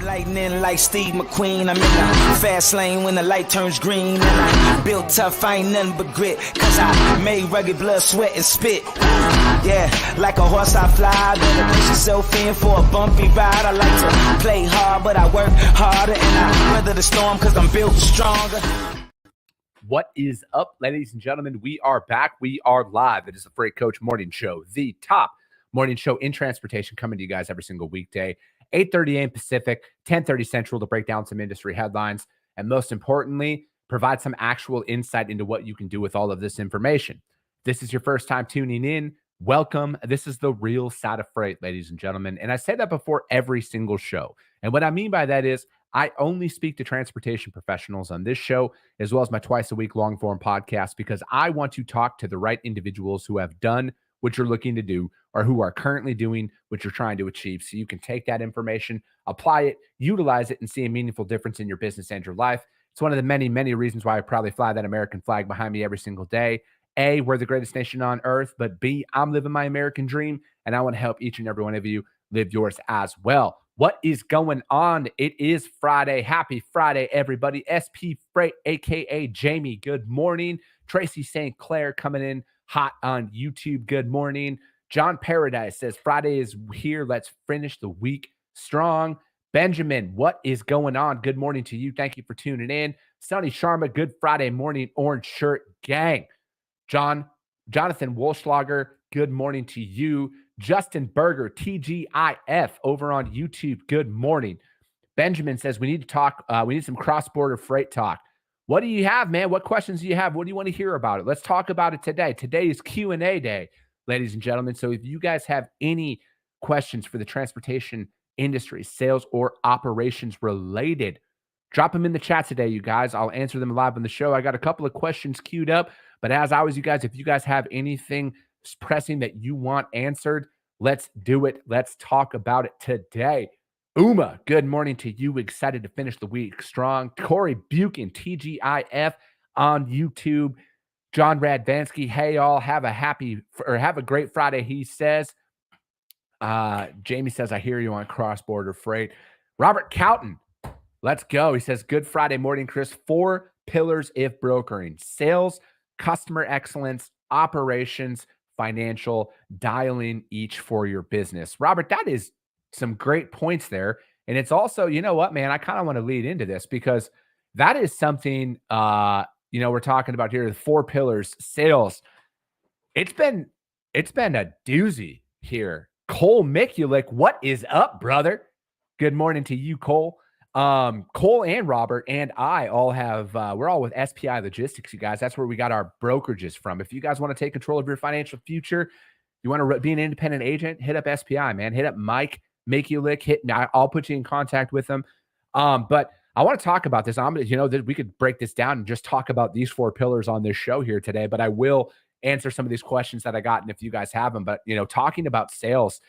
Lightning like Steve McQueen. I'm in the fast lane when the light turns green. And I built tough, I ain't nothing but grit. Cause I made rugged blood, sweat, and spit. Yeah, like a horse I fly. Better push yourself in for a bumpy ride. I like to play hard, but I work harder. And I weather the storm cause I'm built stronger. What is up, ladies and gentlemen? We are back. We are live. It is the Freight Coach Morning Show, the top morning show in transportation, coming to you guys every single weekday, 8:30 a.m. Pacific, 10:30 Central, to break down some industry headlines, and most importantly, provide some actual insight into what you can do with all of this information. If this is your first time tuning in, welcome. This is the real side of freight, ladies and gentlemen. And I say that before every single show. And what I mean by that is I only speak to transportation professionals on this show, as well as my twice-a-week long-form podcast, because I want to talk to the right individuals who have done what you're looking to do or who are currently doing what you're trying to achieve, so you can take that information, apply it, utilize it, and see a meaningful difference in your business and your life. It's one of the many, many reasons why I proudly fly that American flag behind me every single day. A, we're the greatest nation on earth, but B, I'm living my American dream, and I want to help each and every one of you live yours as well. What is going on? It is Friday. Happy Friday, everybody. SP Freight, a.k.a. Jamie, good morning. Tracy St. Clair coming in hot on YouTube, good morning. John Paradise says, Friday is here. Let's finish the week strong. Benjamin, what is going on? Good morning to you. Thank you for tuning in. Sonny Sharma, good Friday morning, orange shirt gang. Jonathan Wolschlager, good morning to you. Justin Berger, TGIF, over on YouTube, good morning. Benjamin says, we need to talk, we need some cross-border freight talk. What do you have, man? What questions do you have? What do you want to hear about it? Let's talk about it today. Today is Q&A day, ladies and gentlemen. So if you guys have any questions for the transportation industry, sales or operations related, drop them in the chat today, you guys. I'll answer them live on the show. I got a couple of questions queued up, but as always, you guys, if you guys have anything pressing that you want answered, let's do it. Let's talk about it today. Uma, good morning to you. Excited to finish the week strong. Corey Buchan, TGIF on YouTube. John Radvansky, hey all, have a great Friday, he says. Jamie says, I hear you on cross-border freight. Robert Cowton, let's go. He says, good Friday morning, Chris. 4 pillars if brokering: sales, customer excellence, operations, financial, dialing each for your business. Robert, that is some great points there. And it's also, you know what, man, I kind of want to lead into this because that is something, we're talking about here, the 4 pillars, sales. It's been a doozy here. Cole Mikulik, what is up, brother? Good morning to you, Cole. Cole and Robert and I all have, we're all with SPI Logistics, you guys. That's where we got our brokerages from. If you guys want to take control of your financial future, you want to be an independent agent, hit up SPI, man. Hit up Mike Mikulik. I'll put you in contact with them. But I want to talk about this. We could break this down and just talk about these 4 pillars on this show here today, but I will answer some of these questions that I got, and if you guys have them. But, talking about sales,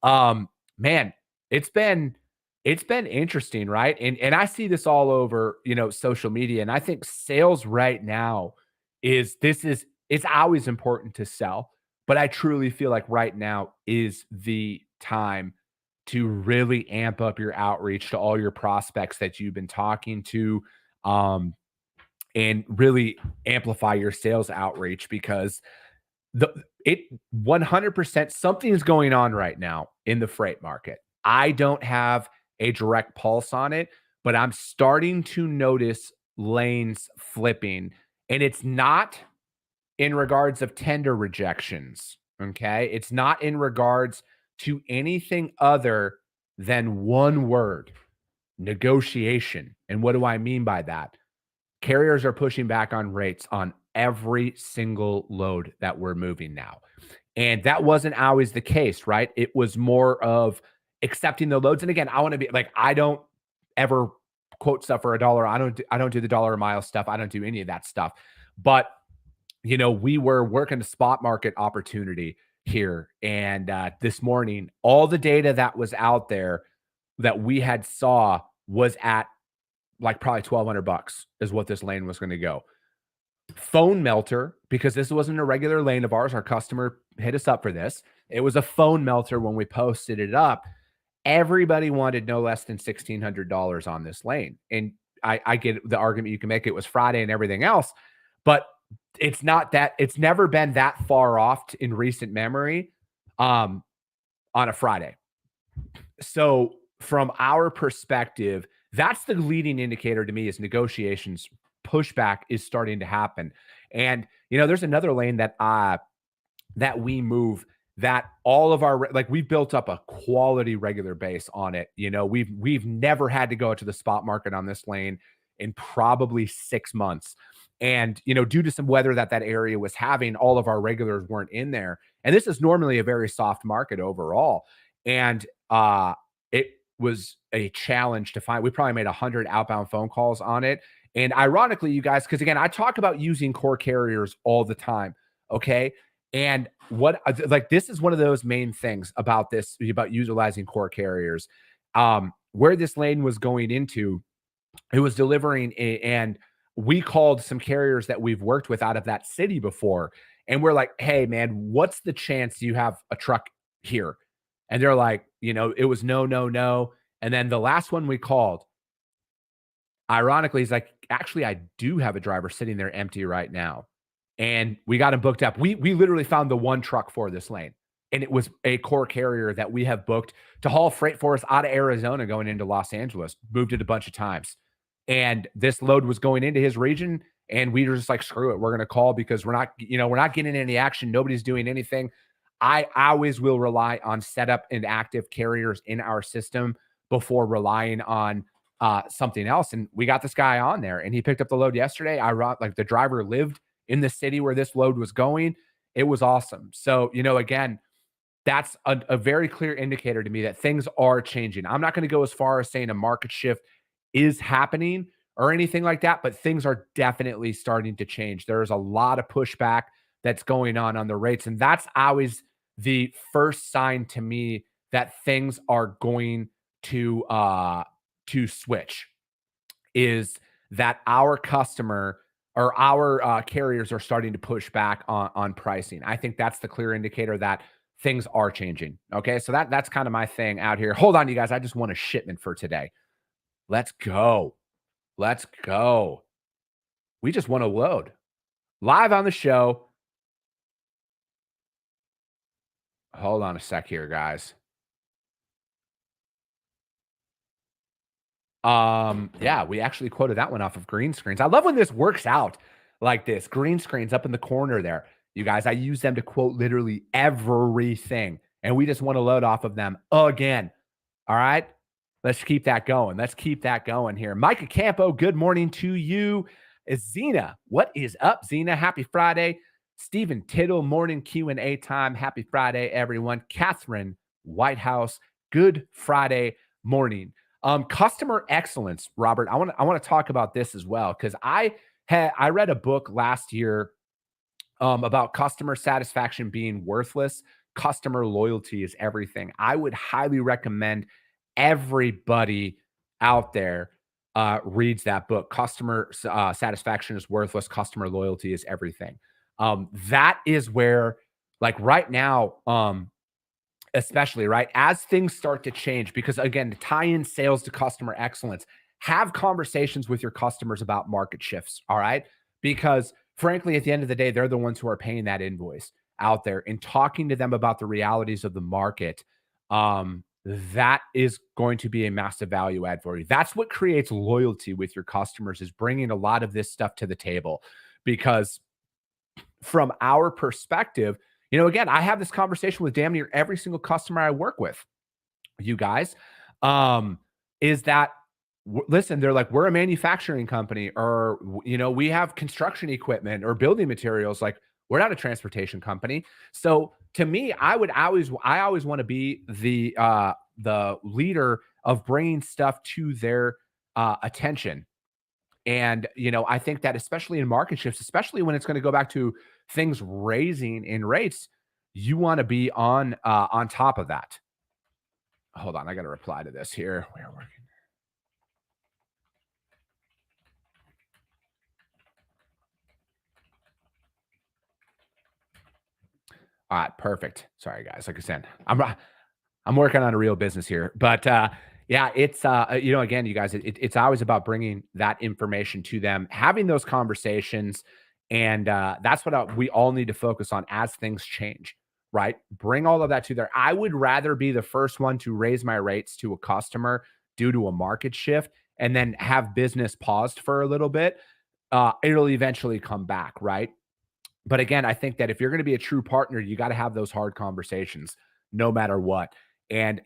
man, it's been interesting, right? And I see this all over, social media. And I think sales right now it's always important to sell, but I truly feel like right now is the time to really amp up your outreach to all your prospects that you've been talking to, and really amplify your sales outreach, because 100% something is going on right now in the freight market. I don't have a direct pulse on it, but I'm starting to notice lanes flipping, and it's not in regards of tender rejections. Okay. It's not in regards to anything other than one word: negotiation. And what do I mean by that? Carriers are pushing back on rates on every single load that we're moving now. And that wasn't always the case, right? It was more of accepting the loads. And again, I want to be like, I don't ever quote stuff for $1. I don't do the dollar a mile stuff. I don't do any of that stuff. But, we were working the spot market opportunity here. And this morning, all the data that was out there that we had saw was at like probably $1,200 is what this lane was going to go. Phone melter, because this wasn't a regular lane of ours. Our customer hit us up for this. It was a phone melter when we posted it up. everybody wanted no less than $1,600 on this lane. And I get the argument you can make. It was Friday and everything else, but it's not that. It's never been that far off in recent memory on a Friday. So from our perspective, that's the leading indicator to me is negotiations pushback is starting to happen. And there's another lane that we move that all of our we've built up a quality regular base on it. We've never had to go to the spot market on this lane in probably 6 months. And due to some weather that area was having, all of our regulars weren't in there. And this is normally a very soft market overall. And it was a challenge to find. We probably made 100 outbound phone calls on it. And ironically, you guys, because again, I talk about using core carriers all the time. Okay. And this is one of those main things about utilizing core carriers. Where this lane was going into, it was delivering and we called some carriers that we've worked with out of that city before. And we're like, hey man, what's the chance you have a truck here? And they're like, it was no. And then the last one we called, ironically, he's like, actually, I do have a driver sitting there empty right now. And we got him booked up. We literally found the one truck for this lane. And it was a core carrier that we have booked to haul freight for us out of Arizona going into Los Angeles. Moved it a bunch of times. And this load was going into his region. And we were just like, screw it. We're going to call because we're not getting any action. Nobody's doing anything. I always will rely on setup and active carriers in our system before relying on something else. And we got this guy on there and he picked up the load yesterday. The driver lived in the city where this load was going. It was awesome. So, again, that's a very clear indicator to me that things are changing. I'm not going to go as far as saying a market shift is happening or anything like that, but things are definitely starting to change. There's a lot of pushback that's going on the rates. And that's always the first sign to me that things are going to switch, is that our customer or our carriers are starting to push back on pricing. I think that's the clear indicator that things are changing. Okay. So that's kind of my thing out here. Hold on, you guys. I just want a shipment for today. Let's go. We just want to load live on the show. Hold on a sec here, guys. Yeah, we actually quoted that one off of green screens. I love when this works out like this. Green screens up in the corner there. You guys, I use them to quote literally everything. And we just want to load off of them again. All right. Let's keep that going. Here. Micah Campo, good morning to you. Zena, what is up, Zena? Happy Friday. Stephen Tittle, morning Q&A time. Happy Friday, everyone. Catherine Whitehouse, good Friday morning. Customer excellence, Robert. I want to talk about this as well because I read a book last year about customer satisfaction being worthless. Customer loyalty is everything. I would highly recommend everybody out there reads that book. Customer satisfaction is worthless. Customer loyalty is everything. That is where, right now, especially right as things start to change, because again, to tie in sales to customer excellence, have conversations with your customers about market shifts. All right. Because frankly, at the end of the day, they're the ones who are paying that invoice out there, and talking to them about the realities of the market. That is going to be a massive value add for you. That's what creates loyalty with your customers, is bringing a lot of this stuff to the table. Because from our perspective, again, I have this conversation with damn near every single customer I work with, you guys, is that, listen, they're like, we're a manufacturing company, or, we have construction equipment or building materials. Like, we're not a transportation company. So to me, I always want to be the leader of bringing stuff to their attention. And, I think that especially in market shifts, especially when it's going to go back to things raising in rates, you want to be on top of that. Hold on. I got to reply to this here. We're working. All right. Perfect. Sorry, guys. Like I said, I'm working on a real business here. But yeah, it's again, you guys, it's always about bringing that information to them, having those conversations, and that's what we all need to focus on as things change. Right, bring all of that to there. I would rather be the first one to raise my rates to a customer due to a market shift, and then have business paused for a little bit. It'll eventually come back, right? But again, I think that if you're going to be a true partner, you got to have those hard conversations no matter what. And,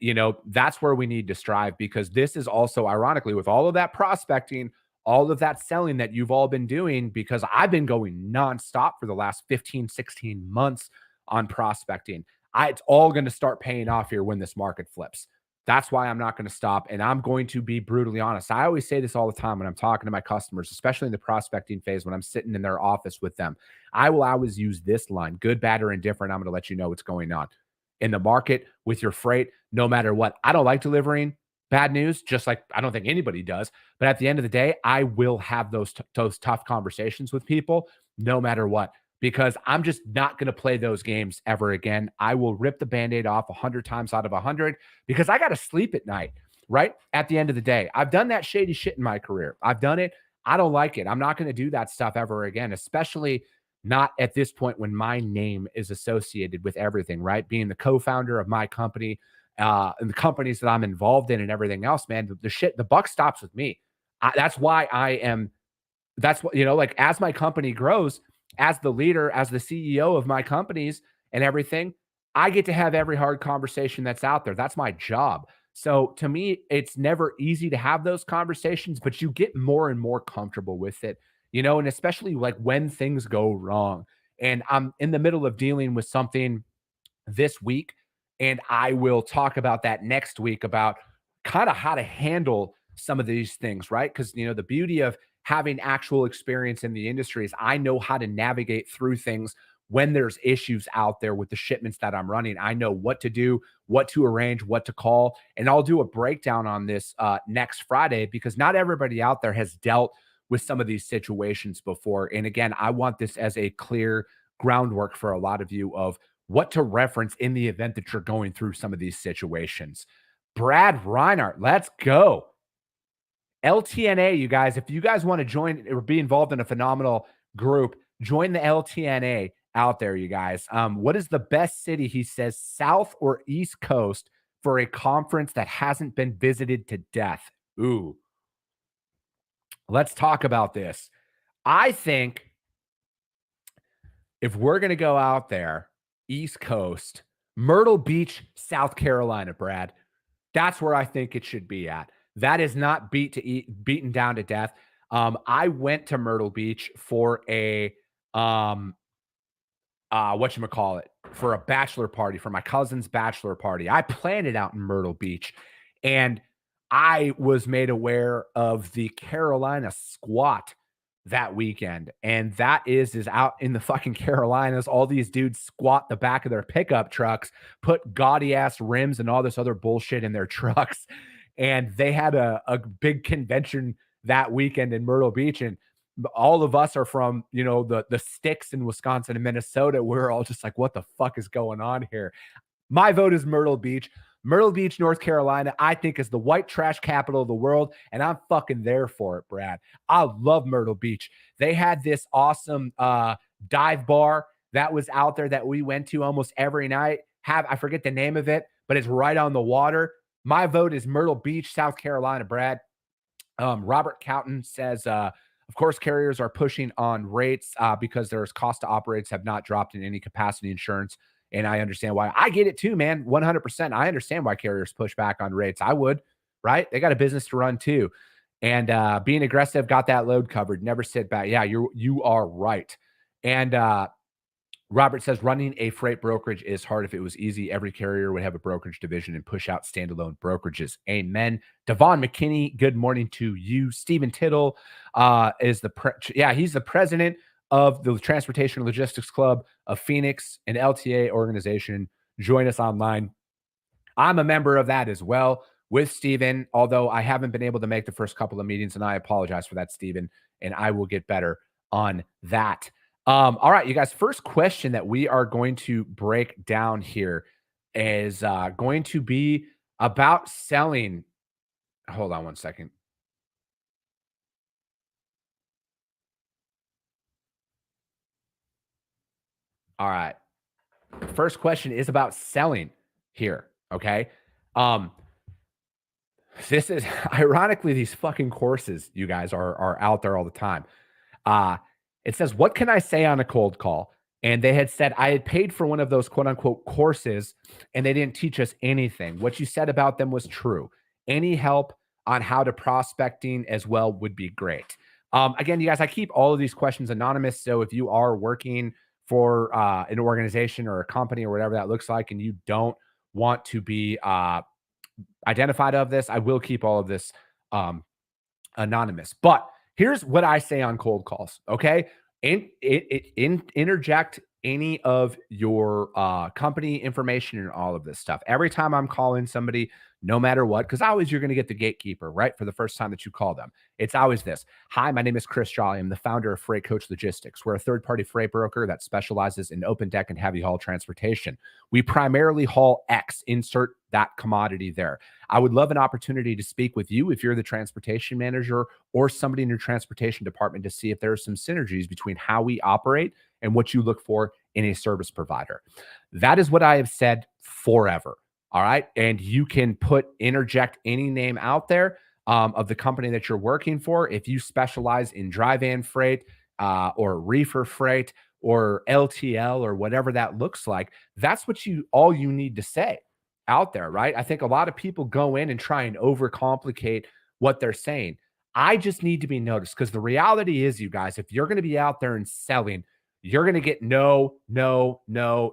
that's where we need to strive, because this is also, ironically, with all of that prospecting, all of that selling that you've all been doing, because I've been going nonstop for the last 15, 16 months on prospecting. It's all going to start paying off here when this market flips. That's why I'm not going to stop. And I'm going to be brutally honest. I always say this all the time when I'm talking to my customers, especially in the prospecting phase, when I'm sitting in their office with them. I will always use this line: good, bad, or indifferent, I'm going to let you know what's going on in the market with your freight, no matter what. I don't like delivering bad news, just like I don't think anybody does. But at the end of the day, I will have those tough conversations with people no matter what, because I'm just not going to play those games ever again. I will rip the Band-Aid off 100 times out of 100, because I got to sleep at night, right? At the end of the day, I've done that shady shit in my career. I've done it. I don't like it. I'm not going to do that stuff ever again, especially not at this point when my name is associated with everything, right? Being the co-founder of my company, and the companies that I'm involved in and everything else, man, the buck stops with me. That's why that's what, like, as my company grows, as the leader, as the CEO of my companies and everything, I get to have every hard conversation that's out there. That's my job. So to me, it's never easy to have those conversations, but you get more and more comfortable with it, and especially like when things go wrong. And I'm in the middle of dealing with something this week, and I will talk about that next week, about kind of how to handle some of these things, right? Because, the beauty of having actual experience in the industry is I know how to navigate through things when there's issues out there with the shipments that I'm running. I know what to do, what to arrange, what to call. And I'll do a breakdown on this next Friday, because not everybody out there has dealt with some of these situations before. And again, I want this as a clear groundwork for a lot of you of what to reference in the event that you're going through some of these situations. Brad Reinhardt, let's go. LTNA, you guys, if you guys want to join or be involved in a phenomenal group, join the LTNA out there, you guys. What is the best city, he says, South or East Coast, for a conference that hasn't been visited to death? Ooh. Let's talk about this. I think if we're going to go out there, East Coast, Myrtle Beach, South Carolina, Brad, that's where I think it should be at. That is not beaten down to death. I went to Myrtle Beach for a for a bachelor party, for my cousin's bachelor party. I planned it out in Myrtle Beach, and I was made aware of the Carolina squat that weekend. And that is out in the fucking Carolinas. All these dudes squat the back of their pickup trucks, put gaudy ass rims and all this other bullshit in their trucks. And they had a big convention that weekend in Myrtle Beach. And all of us are from, the sticks in Wisconsin and Minnesota. We're all just like, what the fuck is going on here? My vote is Myrtle Beach. Myrtle Beach, North Carolina, I think, is the white trash capital of the world, and I'm fucking there for it, Brad. I love Myrtle Beach. They had this awesome dive bar that was out there that we went to almost every night. I forget the name of it, but it's right on the water. My vote is Myrtle Beach, South Carolina, Brad. Robert Cowton says, of course, carriers are pushing on rates because their cost to operates have not dropped in any capacity insurance. And I understand why. I get it too, man. 100%. I understand why carriers push back on rates. I would, right? They got a business to run too. And being aggressive, got that load covered. Never sit back. Yeah, you are right. And Robert says, running a freight brokerage is hard. If it was easy, every carrier would have a brokerage division and push out standalone brokerages. Amen. Devon McKinney, good morning to you. Stephen Tittle is he's the president of the Transportation Logistics Club of Phoenix, an LTA organization. Join us online. I'm a member of that as well with Steven, although I haven't been able to make the first couple of meetings, and I apologize for that, Steven, and I will get better on that. All right, you guys, first question that we are going to break down here. is going to be about selling. Hold on one second. All right. First question is about selling here. Okay. Um, this is ironically, these fucking courses, you guys are out there all the time. Uh, it says, what can I say on a cold call? And they had said, I had paid for one of those quote unquote courses and they didn't teach us anything. What you said about them was true. Any help on how to prospecting as well would be great. Again, you guys, I keep all of these questions anonymous. So if you are working for an organization or a company or whatever that looks like, and you don't want to be identified of this, I will keep all of this anonymous. But here's what I say on cold calls. Okay. Interject any of your company information and all of this stuff. Every time I'm calling somebody, no matter what, because always you're going to get the gatekeeper, right? For the first time that you call them. It's always this. Hi, my name is Chris Jolly. I'm the founder of Freight Coach Logistics. We're a third-party freight broker that specializes in open deck and heavy haul transportation. We primarily haul X, insert that commodity there. I would love an opportunity to speak with you if you're the transportation manager or somebody in your transportation department to see if there are some synergies between how we operate and what you look for in a service provider. That is what I have said forever. All right. And you can interject any name out there of the company that you're working for. If you specialize in dry van freight or reefer freight or LTL or whatever that looks like, that's what all you need to say out there, right? I think a lot of people go in and try and overcomplicate what they're saying. I just need to be noticed because the reality is, you guys, if you're going to be out there and selling, you're going to get no, voicemail,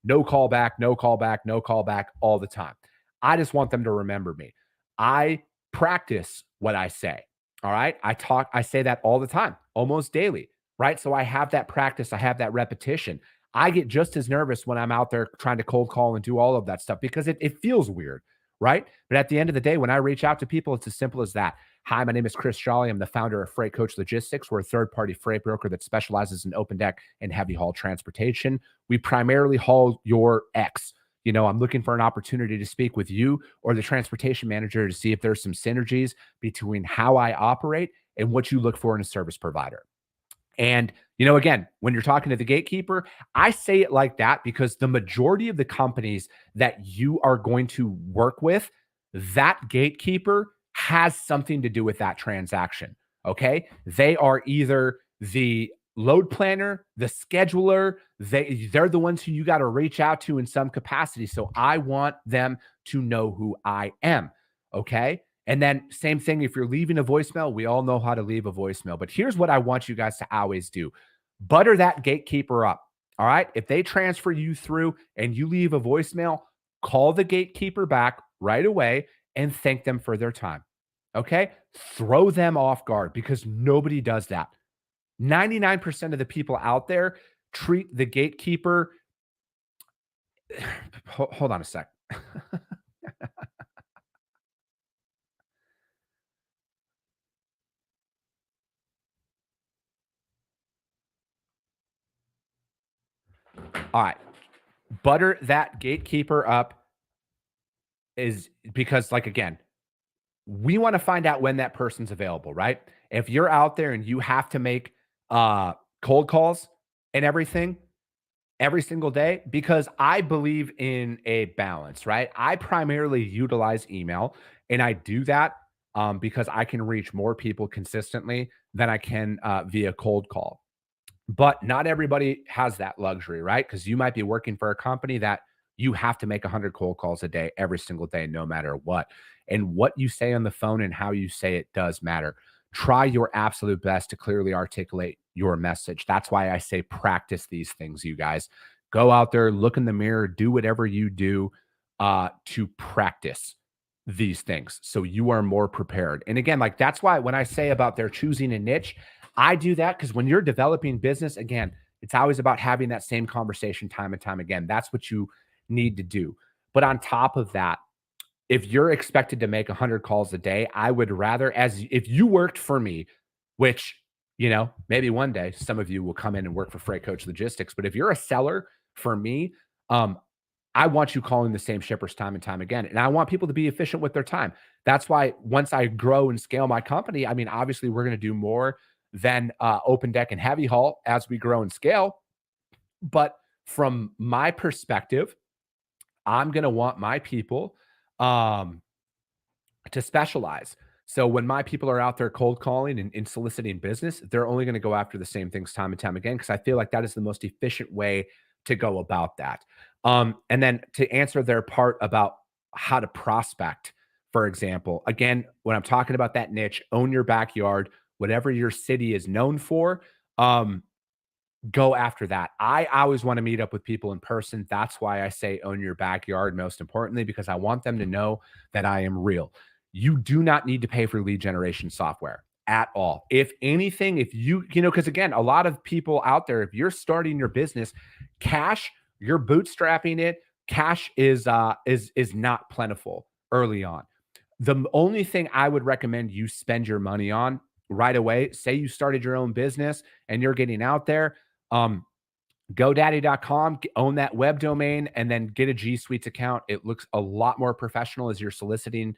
no call back, no call back, no call back all the time. I just want them to remember me. I practice what I say. All right. I say that all the time, almost daily, right? So I have that practice. I have that repetition. I get just as nervous when I'm out there trying to cold call and do all of that stuff because it feels weird, right? But at the end of the day, when I reach out to people, it's as simple as that. Hi, my name is Chris Jolly. I'm the founder of Freight Coach Logistics. We're a third-party freight broker that specializes in open deck and heavy haul transportation. We primarily haul your X. I'm looking for an opportunity to speak with you or the transportation manager to see if there's some synergies between how I operate and what you look for in a service provider. And, again, when you're talking to the gatekeeper, I say it like that because the majority of the companies that you are going to work with, that gatekeeper has something to do with that transaction. Okay. They are either the load planner, the scheduler, they're the ones who you got to reach out to in some capacity. So I want them to know who I am. Okay. And then same thing, if you're leaving a voicemail, we all know how to leave a voicemail. But here's what I want you guys to always do. Butter that gatekeeper up. All right. If they transfer you through and you leave a voicemail, call the gatekeeper back right away and thank them for their time. Okay. Throw them off guard because nobody does that. 99% of the people out there treat the gatekeeper. Hold on a sec. All right. Butter that gatekeeper up is because, again, we want to find out when that person's available, right? If you're out there and you have to make cold calls and everything every single day, because I believe in a balance, right? I primarily utilize email and I do that because I can reach more people consistently than I can via cold call. But not everybody has that luxury, right? Because you might be working for a company that you have to make 100 cold calls a day, every single day, no matter what. And what you say on the phone and how you say it does matter. Try your absolute best to clearly articulate your message. That's why I say practice these things, you guys. Go out there, look in the mirror, do whatever you do to practice these things so you are more prepared. And again, that's why when I say about they're choosing a niche, I do that because when you're developing business, again, it's always about having that same conversation time and time again. That's what you need to do. But on top of that, if you're expected to make 100 calls a day, I would rather, if you worked for me, which, maybe one day some of you will come in and work for Freight Coach Logistics. But if you're a seller for me, I want you calling the same shippers time and time again. And I want people to be efficient with their time. That's why once I grow and scale my company, I mean, obviously we're going to do more than open deck and heavy haul as we grow and scale. But from my perspective, I'm going to want my people to specialize. So when my people are out there cold calling and soliciting business, they're only going to go after the same things time and time again, because I feel like that is the most efficient way to go about that. And then to answer their part about how to prospect, for example, again, when I'm talking about that niche, own your backyard, whatever your city is known for, go after that. I always want to meet up with people in person. That's why I say own your backyard, most importantly, because I want them to know that I am real. You do not need to pay for lead generation software at all. If anything, if because again, a lot of people out there, if you're starting your business, cash, you're bootstrapping it, cash is not plentiful early on. The only thing I would recommend you spend your money on right away, say you started your own business and you're getting out there, GoDaddy.com, own that web domain, and then get a G Suites account. It looks a lot more professional as you're soliciting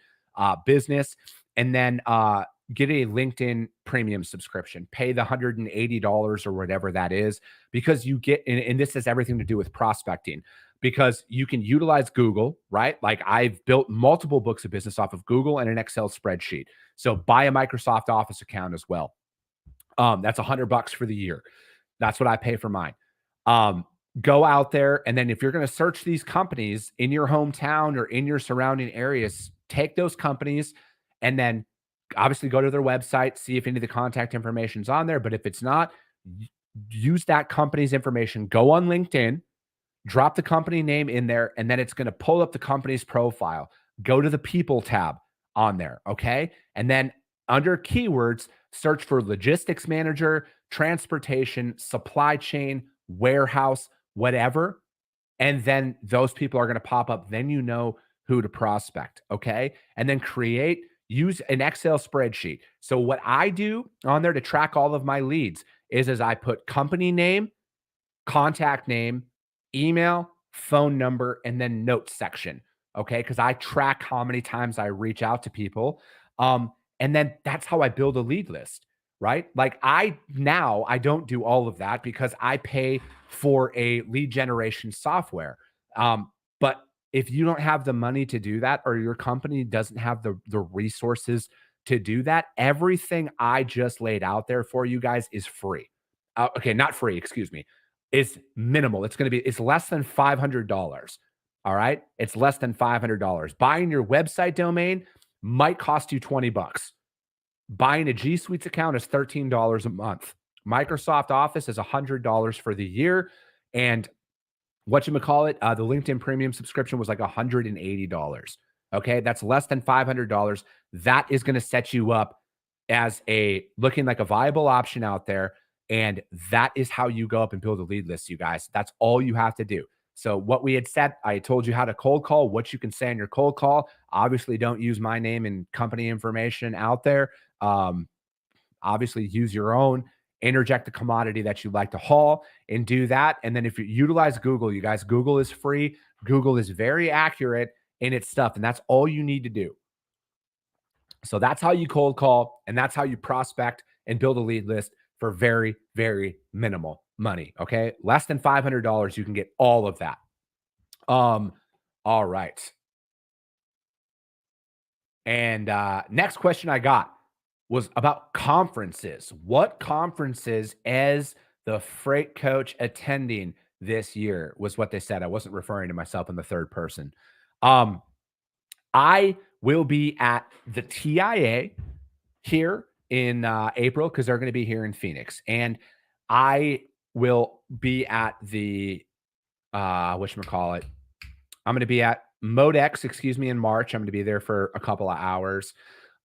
business. And then get a LinkedIn premium subscription. Pay the $180 or whatever that is, because you get, and this has everything to do with prospecting, because you can utilize Google, right? Like I've built multiple books of business off of Google and an Excel spreadsheet. So buy a Microsoft Office account as well. That's $100 for the year. That's what I pay for mine. Go out there. And then if you're going to search these companies in your hometown or in your surrounding areas, take those companies and then obviously go to their website, see if any of the contact information is on there. But if it's not, use that company's information, go on LinkedIn, drop the company name in there, and then it's going to pull up the company's profile. Go to the people tab on there. Okay. And then under keywords, search for logistics manager, transportation, supply chain, warehouse, whatever. And then those people are going to pop up. Then you know who to prospect. Okay. And then use an Excel spreadsheet. So what I do on there to track all of my leads is I put company name, contact name, email, phone number, and then notes section. Okay. Because I track how many times I reach out to people. And then that's how I build a lead list, right? Like I don't do all of that because I pay for a lead generation software. But if you don't have the money to do that, or your company doesn't have the resources to do that, everything I just laid out there for you guys is free. Okay, not free, excuse me. It's minimal. It's less than $500. All right. It's less than $500. Buying your website domain might cost you $20. Buying a G Suites account is $13 a month. Microsoft Office is $100 for the year. And the LinkedIn premium subscription was like $180. Okay. That's less than $500. That is going to set you up as looking like a viable option out there. And that is how you go up and build a lead list, you guys. That's all you have to do. So what we had said, I told you how to cold call, what you can say on your cold call. Obviously, don't use my name and company information out there. Obviously, use your own. Interject the commodity that you like to haul and do that. And then if you utilize Google, you guys, Google is free. Google is very accurate in its stuff. And that's all you need to do. So that's how you cold call, and that's how you prospect and build a lead list for very, very minimal money. Okay. Less than $500. You can get all of that. All right. And next question I got was about conferences. What conferences is the freight coach attending this year, was what they said. I wasn't referring to myself in the third person. I will be at the TIA here in April, because they're going to be here in Phoenix. And I will be at the, whatchamacallit, I'm going to be at Modex, in March. I'm going to be there for a couple of hours.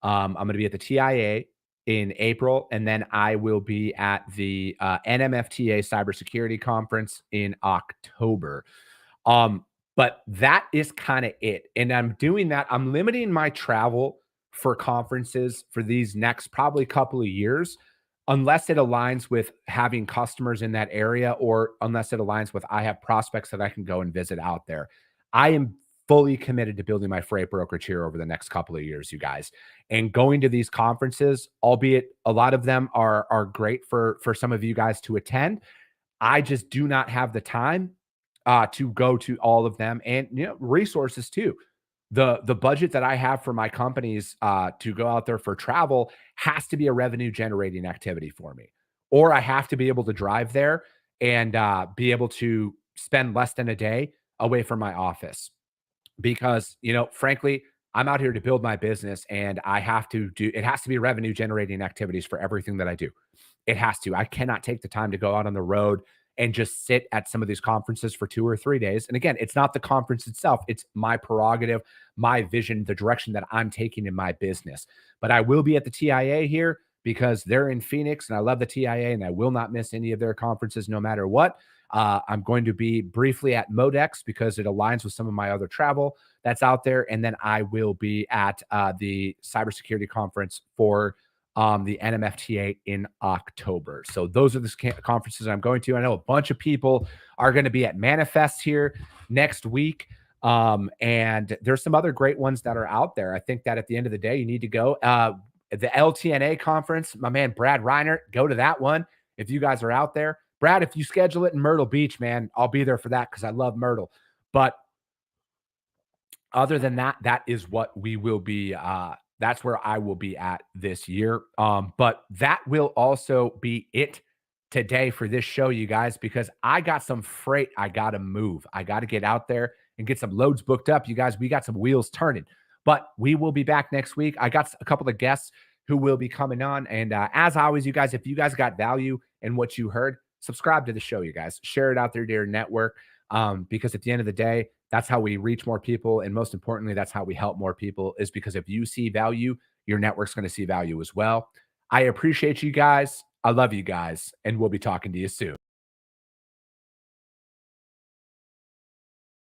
I'm going to be at the TIA in April, and then I will be at the NMFTA Cybersecurity Conference in October. But that is kind of it. And I'm doing that. I'm limiting my travel for conferences for these next probably couple of years unless it aligns with having customers in that area, or unless it aligns with I have prospects that I can go and visit out there. I am fully committed to building my freight brokerage here over the next couple of years, you guys. And going to these conferences, albeit a lot of them are great for some of you guys to attend, I just do not have the time to go to all of them, and resources too. The budget that I have for my companies to go out there for travel has to be a revenue generating activity for me, or I have to be able to drive there and be able to spend less than a day away from my office, because frankly, I'm out here to build my business, and I have to do it has to be revenue generating activities for everything that I do. It has to. I cannot take the time to go out on the road and just sit at some of these conferences for 2 or 3 days. And again, it's not the conference itself, it's my prerogative, my vision, the direction that I'm taking in my business. But I will be at the TIA here because they're in Phoenix, and I love the TIA, and I will not miss any of their conferences no matter what. I'm going to be briefly at Modex because it aligns with some of my other travel that's out there. And then I will be at the cybersecurity conference for the NMFTA in October. So those are the conferences I'm going to. I know a bunch of people are going to be at Manifest here next week. And there's some other great ones that are out there. I think that at the end of the day, you need to go. The LTNA conference, my man, Brad Reiner, go to that one if you guys are out there. Brad, if you schedule it in Myrtle Beach, man, I'll be there for that because I love Myrtle. But other than that, that is what we will be. That's where I will be at this year. But that will also be it today for this show, you guys, because I got some freight I got to move. I got to get out there and get some loads booked up. You guys, we got some wheels turning. But we will be back next week. I got a couple of guests who will be coming on. And as always, you guys, if you guys got value in what you heard, subscribe to the show, you guys. Share it out there to your network, because at the end of the day, that's how we reach more people. And most importantly, that's how we help more people, is because if you see value, your network's going to see value as well. I appreciate you guys. I love you guys. And we'll be talking to you soon.